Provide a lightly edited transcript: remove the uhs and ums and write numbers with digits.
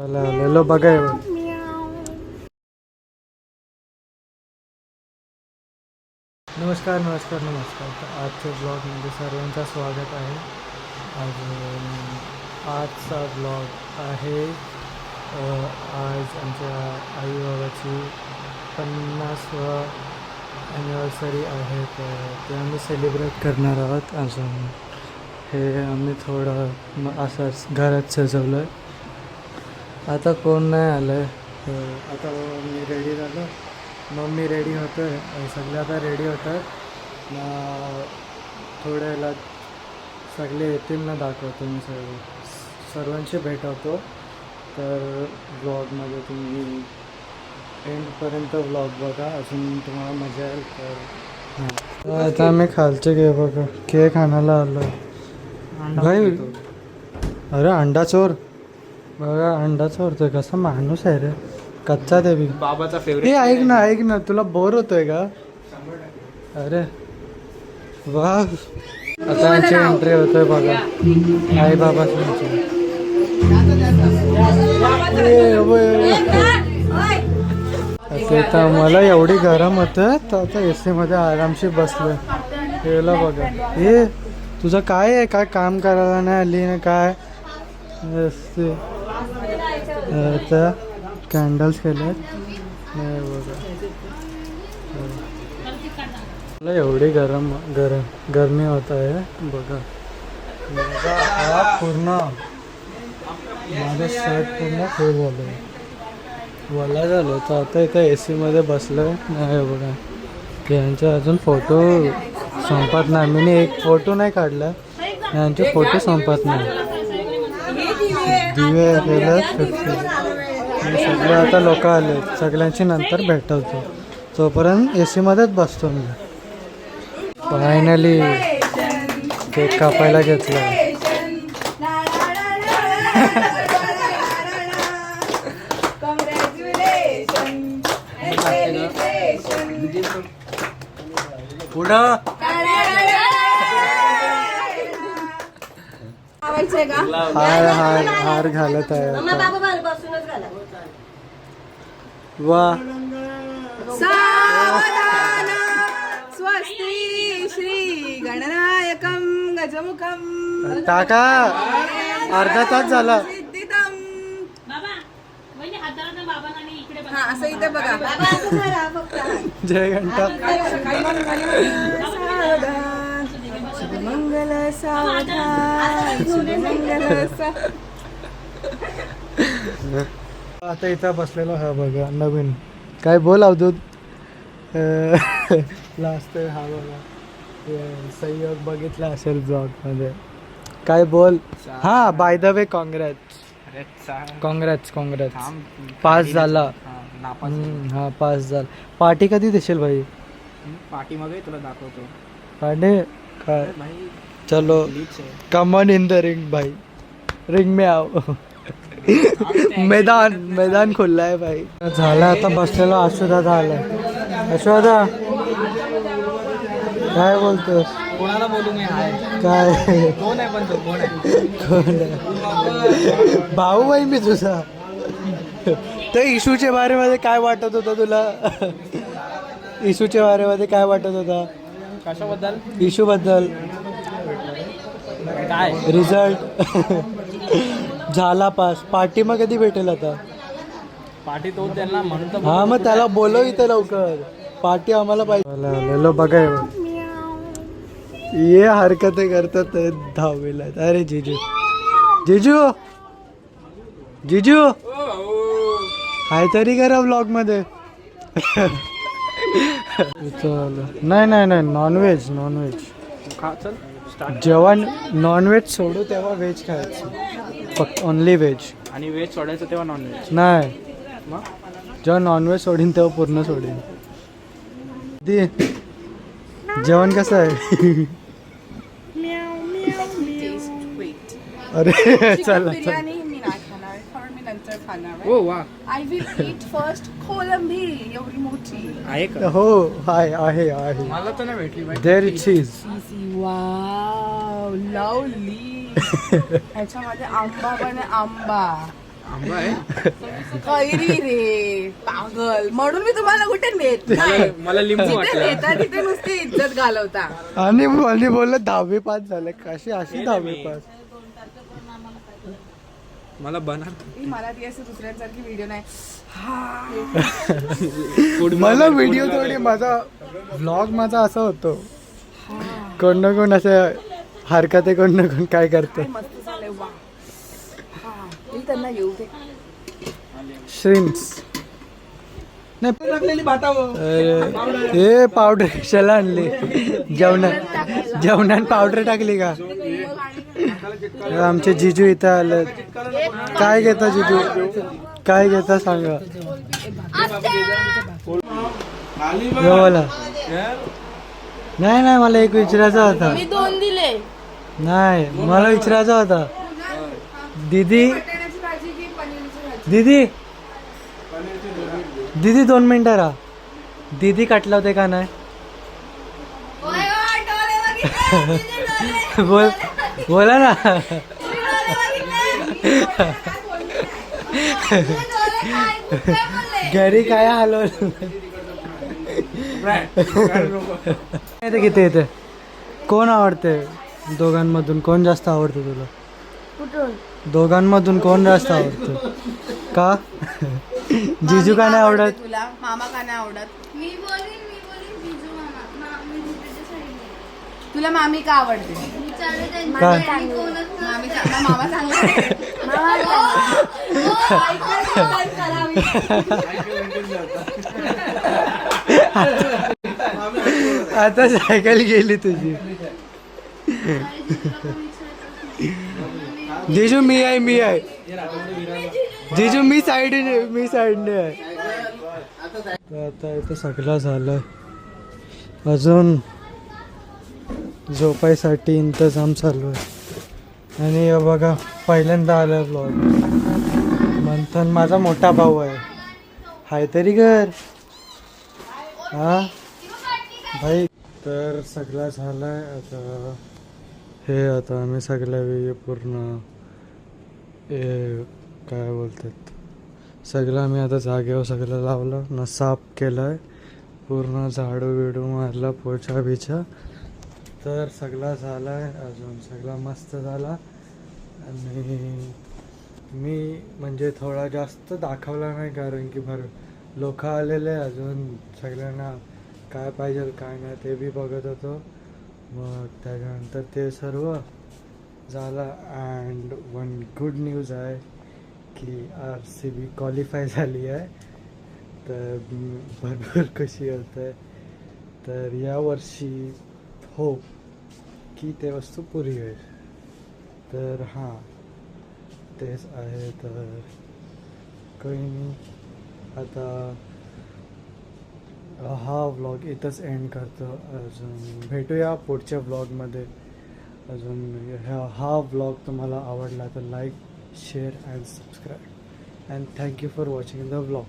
आलेलो बघाय. नमस्कार नमस्कार नमस्कार. तर आजच्या ब्लॉगमध्ये सर्वांचं स्वागत आहे. आजचा ब्लॉग आहे आज आमच्या आईबाबाची 50वी ॲनिव्हर्सरी आहे. तर ते आम्ही सेलिब्रेट करणार आहोत. अजून हे आम्ही थोडं असंच घरात सजवलं आहे. आता कोण नाही आलं आहे. आता मी रेडी झालो. मम्मी रेडी होतो आहे. सगळे आता रेडी होतात ना. थोड्या वेळात सगळे येतील ना, दाखवतो मी सर्वांशी भेटवतो. तर ब्लॉगमध्ये तुम्ही एंडपर्यंत ब्लॉग बघा, अजून तुम्हाला मजा येईल. तर आता आम्ही खालचे घे बघा केक आणायला आलो भाई. अरे अंडा चोर बघा, अंडा चोरतोय. कसा माणूस आहे रे, कच्चा ते बी. बाबाचा फेवरेट. हे ऐक ना तुला बोर होतोय का? अरे वा, आता आमची एंट्री होतोय बघा आई बाबा. ते तर मला एवढी गरम होतं, तर आता ए सी मध्ये आरामशी बसलोय. हेला बघा. हे तुझं काय आहे? काय काम करायला नाही आली ना काय? आता कॅन्डल्स केल्यात नाही बघा. मला एवढी गरमी होत आहे बघा. माझा हा पूर्ण माझं शर्ट पूर्ण फुल झालं आहे, वला झालं. तर आता इथं ए सीमध्ये बसलं आहे नाही बघा. यांचे अजून फोटो संपत नाही. मी एक फोटो नाही काढला, यांचे फोटो संपत नाही. दिवे केलं सगळे. आता लोक आले, सगळ्यांची नंतर भेटवतो. तोपर्यंत ए सीमध्येच बसतो मी. फायनली केक कापायला घेतला. पुढं हार घालत आहे. वा, स्वस्ति श्री गणनायकं गजमुखं टाका. अर्धा तास झाला. हा असं इथे बघा. जय घंटा. मंगल सावधान मंगल. आता इथं बसलेलो हा बघा नवीन. काय बोल अवधूत. लास्ट हा बघा सहयोग बघितला असेल ब्लॉगमध्ये. काय बोल. हा by the way congrats pass झाला. हा पास झाला. पार्टी कधी देशील भाई? पार्टी मग तुला दाखवतो. पार्टी काय? चलो come on in the ring भाई. रिंग में आओ. मैदान खुलला आहे भाई. झालं आता बसलेलो. अश्वदा आलाय. अश्वदा काय बोलतोस? कोणाला बोलू मी? काय कोण आहे? पण तो कोण आहे? भाऊ भाई मी तुझा. तर इशूच्या बारेमध्ये काय वाटत होतं तुला? इशूच्या बारेमध्ये काय वाटत होता? कशाबद्दल? इशू बद्दल. काय रिझल्ट झाला पास. पार्टी मग कधी भेटेल आता? पार्टी तो त्यांना म्हणून. हा मग त्याला बोलव इथे लवकर. पार्टी आम्हाला पाहिजे. आलेलो बघाय. ये हरकते करतात दहावीला. अरे जिजू काहीतरी करा ब्लॉग मध्ये. नाही नॉनव्हेज जेव्हा नॉनव्हेज सोडू तेव्हा व्हेज खायचं. फक्त ओनली व्हेज. आणि व्हेज सोडायचं तेव्हा नॉनव्हेज नाही. मग जेव्हा नॉनव्हेज सोडीन तेव्हा पूर्ण सोडीन. जेवण कसं आहे? अरे चला बिर्याणी मी नाही खाणार, पण मी नंतर खाणार. ओ वा. आय विल ईट फर्स्ट कोलंबी एवढी मोठी. आहे का? हो आहे. मला तर नाही भेटली बाई. देअर चीज. Wow lovely. ह्याच्यामध्ये आंबा पण आहे. आंबा आंबा आहे कैरी रे पागल, म्हणून मी तुम्हाला कुठे नेत नाही. मला लिंबू जिथे वाटलं नेता तिथे नुसती इज्जत घालवता. आणि बोललं 10वी पास झाले, कशी अशी 10वी पास. मला बनर मला ती असं दुसऱ्यांसारखी व्हिडिओ नाही. मला व्हिडिओ थोडी, माझा व्लॉग माझा असा होतो, कोण ना कोण असं हरकत आहे, कोण ना कोण काय करते. मस्त झालंय वा. मी त्यांना येऊ दे. श्रिम्स नाही, हे पावडर कशाला आणली? जेवणात पावडर टाकली का? आमचे जिजू इथं आले. काय घेता जिजू, काय घेता सांगा. बोला. नाही मला एक विचारायचा होता. मी 2 दिले. नाही, मला विचारायचा होता. दीदी दीदी दीदी 2 मिनिटं राहा. दीदी काटला होते का नाही? बोला ना. घरी काय हलवलं किती येते? कोण आवडते दोघांमधून? कोण जास्त आवडतं तुला? दोघांमधून कोण जास्त आवडतं? का? जिजू का नाही आवडत? तुला मामा का नाही आवडत? मी बोलीन जिजू मामा. मी जिजूच्या साईडने. तुला मामी का आवडते? मी चालले त्यांच्या काय? साईडने कोणच मामी मामा चांगला आहे. आता सायकल गेली तुझी. जिजू मी आहे जिजू मी साईडने आहे. तर आता इथं सगळं झालं, अजून झोपायसाठी इंतजाम चालू आहे. आणि हे बघा पहिल्यांदा आलं ब्लॉग. मंथन माझा मोठा भाऊ आहे. हाय तरी कर हा भाई. तर सगळं झालंय आता. आता आम्ही सगळ्या वेळी पूर्ण काय बोलतात, सगळं आम्ही आता जागेवर सगळं लावलं ना, साफ केलंय पूर्ण, झाडू बिडू मारला, पोछा बिछा. तर सगळं झालंय, अजून सगळं मस्त झाला. आणि मी म्हणजे थोडा जास्त दाखवला नाही, कारण की लोक आलेले, अजून सगळ्यांना काय पाहिजे काय नाही ते बी बघत होतो. मग त्याच्यानंतर ते सर्व झालं. अँड वन गुड न्यूज आहे की RCB क्वालिफाय झाली आहे. तर भरपूर खुशी होत आहे. तर यावर्षी हो की ते वस्तू पुरी होईल. तर हां तेच आहे. तर काही नाही, आता हा व्लॉग इथंच एंड करतो. अजून भेटूया पुढच्या व्लॉगमध्ये. अजून हा व्लॉग तुम्हाला आवडला तर like, share and subscribe. And thank you for watching the vlog.